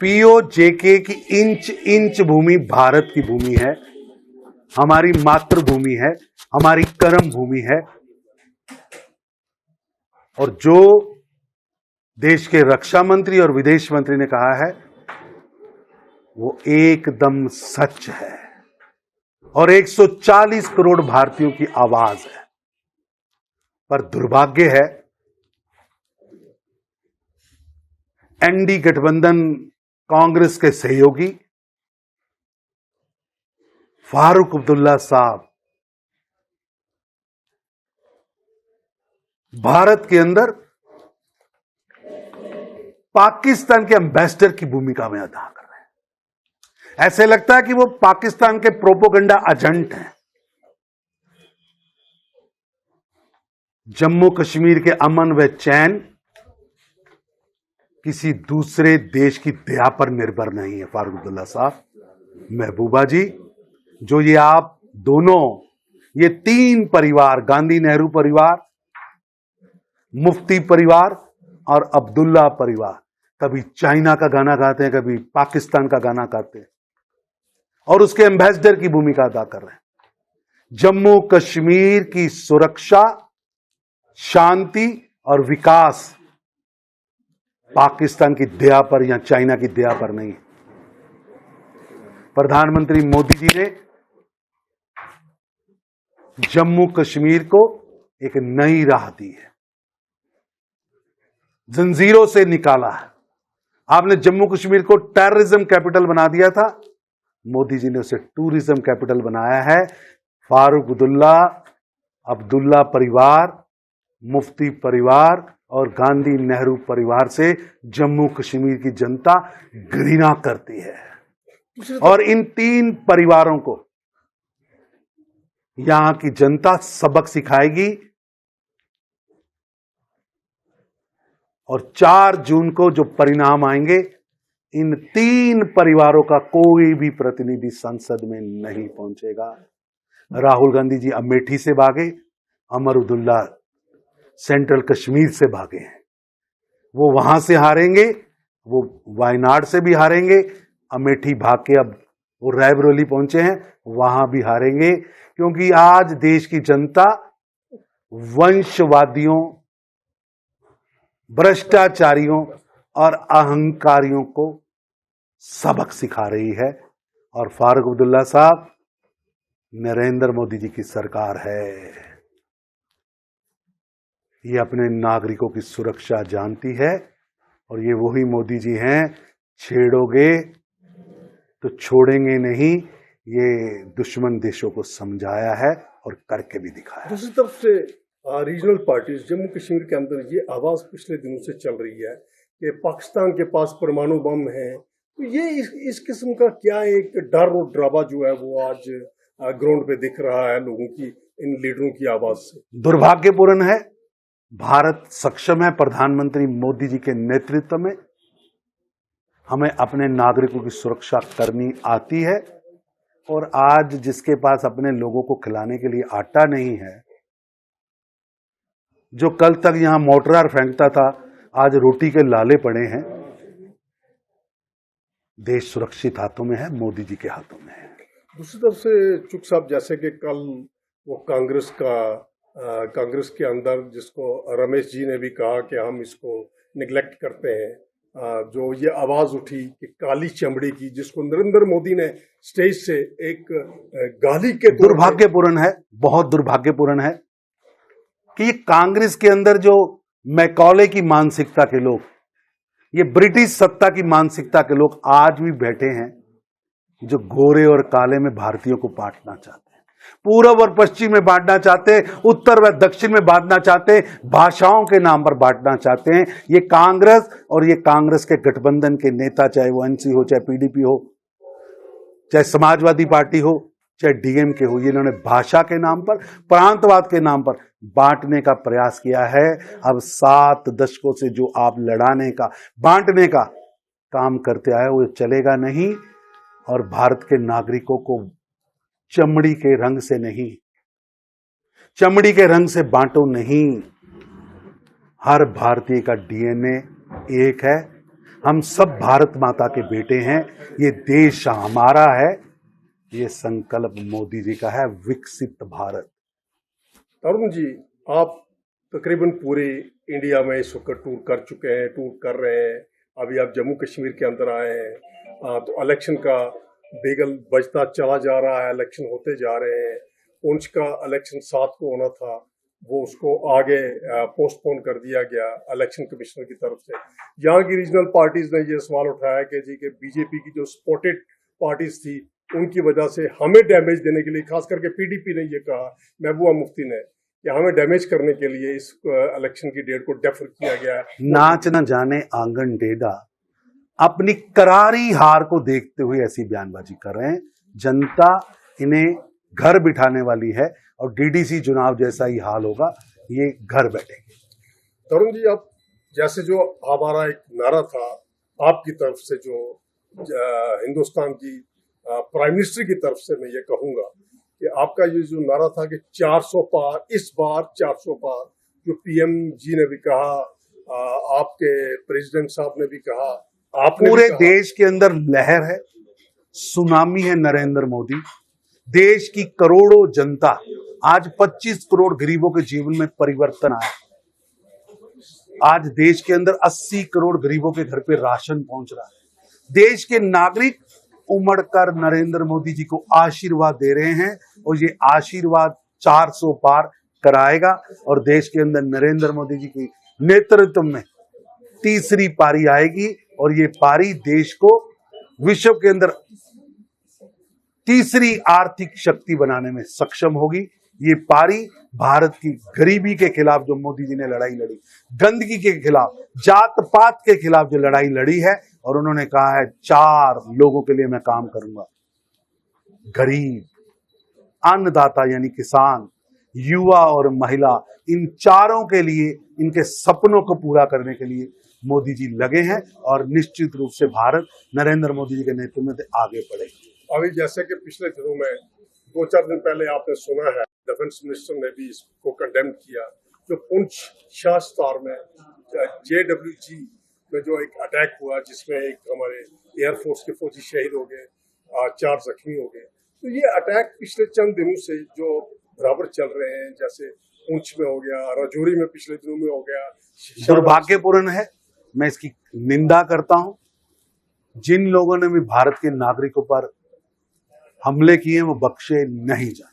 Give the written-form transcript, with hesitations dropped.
PoJK की inch inch भूमि भारत की भूमि है, हमारी मातृभूमि है, हमारी कर्म भूमि है। और जो देश के रक्षा मंत्री और विदेश मंत्री ने कहा है वो एकदम सच है और 140 करोड़ भारतीयों की आवाज है। पर दुर्भाग्य है एनडी गठबंधन कांग्रेस के सहयोगी फारूक अब्दुल्ला साहब भारत के अंदर पाकिस्तान के एम्बेसडर की भूमिका में अदा कर रहे हैं। ऐसे लगता है कि वो पाकिस्तान के प्रोपोगंडा एजेंट हैं। जम्मू कश्मीर के अमन व चैन किसी दूसरे देश की दया पर निर्भर नहीं है। फारूक अब्दुल्ला साहब, महबूबा जी, जो ये आप दोनों, ये तीन परिवार, गांधी नेहरू परिवार, मुफ्ती परिवार और अब्दुल्ला परिवार, कभी चाइना का गाना गाते हैं, कभी पाकिस्तान का गाना गाते हैं और उसके एम्बेसडर की भूमिका अदा कर रहे हैं। जम्मू कश्मीर की सुरक्षा, शांति और विकास पाकिस्तान की दया पर या चाइना की दया पर नहीं। प्रधानमंत्री मोदी जी ने जम्मू कश्मीर को एक नई राह दी है, जंजीरों से निकाला है। आपने जम्मू कश्मीर को टेररिज्म कैपिटल बना दिया था, मोदी जी ने उसे टूरिज्म कैपिटल बनाया है। फारूक अब्दुल्ला, अब्दुल्ला परिवार, मुफ्ती परिवार और गांधी नेहरू परिवार से जम्मू कश्मीर की जनता घृणा करती है और इन तीन परिवारों को यहां की जनता सबक सिखाएगी। और 4 जून को जो परिणाम आएंगे, इन तीन परिवारों का कोई भी प्रतिनिधि संसद में नहीं पहुंचेगा। राहुल गांधी जी अमेठी से भागे, अमर अब्दुल्ला सेंट्रल कश्मीर से भागे हैं। वो वहां से हारेंगे, वो वायनाड से भी हारेंगे। अमेठी भाग के अब वो रायबरेली पहुंचे हैं, वहां भी हारेंगे, क्योंकि आज देश की जनता वंशवादियों, भ्रष्टाचारियों और अहंकारियों को सबक सिखा रही है। और फारूक अब्दुल्ला साहब, नरेंद्र मोदी जी की सरकार है, ये अपने नागरिकों की सुरक्षा जानती है और ये वही मोदी जी हैं, छेड़ोगे तो छोड़ेंगे नहीं, ये दुश्मन देशों को समझाया है और करके भी दिखाया। दूसरी तरफ से रीजनल पार्टीज जम्मू कश्मीर के अंदर ये आवाज पिछले दिनों से चल रही है कि पाकिस्तान के पास परमाणु बम है। तो ये इस किस्म का क्या एक डर और ड्रामा जो है वो आज ग्राउंड पे दिख रहा है लोगों की, इन लीडरों की आवाज से। दुर्भाग्यपूर्ण है। भारत सक्षम है, प्रधानमंत्री मोदी जी के नेतृत्व में हमें अपने नागरिकों की सुरक्षा करनी आती है। और आज जिसके पास अपने लोगों को खिलाने के लिए आटा नहीं है, जो कल तक यहां मोटरार फेंकता था, आज रोटी के लाले पड़े हैं। देश सुरक्षित हाथों में है, मोदी जी के हाथों में है। दूसरी तरफ से चुग साहब, जैसे कि कल वो कांग्रेस के अंदर जिसको रमेश जी ने भी कहा कि हम इसको निगलेक्ट करते हैं, जो ये आवाज उठी कि काली चमड़ी की, जिसको नरेंद्र मोदी ने स्टेज से एक गाली के, दुर्भाग्यपूर्ण है, बहुत दुर्भाग्यपूर्ण है कि ये कांग्रेस के अंदर जो मैकॉले की मानसिकता के लोग, ये ब्रिटिश सत्ता की मानसिकता के लोग आज भी बैठे हैं, जो गोरे और काले में भारतीयों को बांटना चाहते हैं, पूर्व और पश्चिम में बांटना चाहते हैं, उत्तर व दक्षिण में बांटना चाहते हैं, भाषाओं के नाम पर बांटना चाहते हैं। ये कांग्रेस और ये कांग्रेस के गठबंधन के नेता, चाहे वो एनसी हो, चाहे पीडीपी हो, चाहे समाजवादी पार्टी हो, चाहे डीएमके हो, इन्होंने भाषा के नाम पर, प्रांतवाद के नाम पर बांटने का प्रयास किया है। अब 7 दशकों से जो आप लड़ाने का, बांटने का काम करते आए, वो चलेगा नहीं। और भारत के नागरिकों को चमड़ी के रंग से नहीं, चमड़ी के रंग से बांटो नहीं। हर भारतीय का डीएनए एक है, हम सब भारत माता के बेटे हैं, ये देश हमारा है, ये संकल्प मोदी जी का है, विकसित भारत। तरुण जी, आप तकरीबन पूरे इंडिया में इस वक्त टूर कर चुके हैं, टूर कर रहे हैं। अभी आप जम्मू कश्मीर के अंदर आए हैं, तो इलेक्शन का बेगल बजता चला जा रहा है, इलेक्शन होते जा रहे हैं। पुंछ का इलेक्शन 7 को होना था, वो उसको आगे पोस्टपोन कर दिया गया इलेक्शन कमिश्नर की तरफ से। यहाँ की रीजनल पार्टीज ने ये सवाल उठाया कि जी के बीजेपी की जो सपोर्टेड पार्टीज थी उनकी वजह से हमें डैमेज देने के लिए, खास करके पीडीपी ने ये कहा, महबूबा मुफ्ती ने, कि हमें डैमेज करने के लिए इस इलेक्शन की डेट को डेफर किया गया है। नाच न जाने आंगन टेढ़ा, अपनी करारी हार को देखते हुए ऐसी बयानबाजी कर रहे हैं। जनता इन्हें घर बिठाने वाली है और डीडीसी चुनाव जैसा ही हाल होगा, ये घर बैठेंगे। तरुण जी, आप जैसे जो हमारा एक नारा था आपकी तरफ से, जो हिंदुस्तान की प्राइम मिनिस्टर की तरफ से, मैं ये कहूंगा कि आपका ये जो नारा था कि 400 पार, इस बार 400 पार, जो पीएम जी ने भी कहा, आपके प्रेसिडेंट साहब ने भी कहा, आपने पूरे भी कहा, देश के अंदर लहर है, सुनामी है नरेंद्र मोदी। देश की करोड़ों जनता, आज 25 करोड़ गरीबों के जीवन में परिवर्तन आया। आज देश के अंदर 80 करोड़ गरीबों के घर पे राशन पहुंच रहा है। देश के नागरिक उमड़कर नरेंद्र मोदी जी को आशीर्वाद दे रहे हैं और ये आशीर्वाद 400 पार कराएगा और देश के अंदर नरेंद्र मोदी जी के नेतृत्व में तीसरी पारी आएगी और ये पारी देश को विश्व के अंदर तीसरी आर्थिक शक्ति बनाने में सक्षम होगी। ये पारी भारत की गरीबी के खिलाफ जो मोदी जी ने लड़ाई लड़ी, गंदगी के खिलाफ, जात पात के खिलाफ जो लड़ाई लड़ी है, और उन्होंने कहा है 4 लोगों के लिए मैं काम करूंगा, गरीब, अन्नदाता यानी किसान, युवा और महिला, इन चारों के लिए, इनके सपनों को पूरा करने के लिए मोदी जी लगे हैं और निश्चित रूप से भारत नरेंद्र मोदी जी के नेतृत्व में आगे बढ़ेगा। अभी जैसे कि पिछले दिनों में 2-4 दिन पहले आपने सुना है, डिफेंस मिनिस्टर ने भी इसको कंडेम किया, जो पुंछ शास्तार में JWG में जो एक अटैक हुआ, जिसमें एक हमारे एयरफोर्स के फौजी शहीद हो गए, 4 जख्मी हो गए। तो ये अटैक पिछले चंद दिनों से जो बराबर चल रहे हैं, जैसे पुंछ में हो गया, राजौरी में पिछले दिनों में हो गया, दुर्भाग्यपूर्ण है, मैं इसकी निंदा करता हूं। जिन लोगों ने भी भारत के नागरिकों पर हमले किए वो बख्शे नहीं जाए।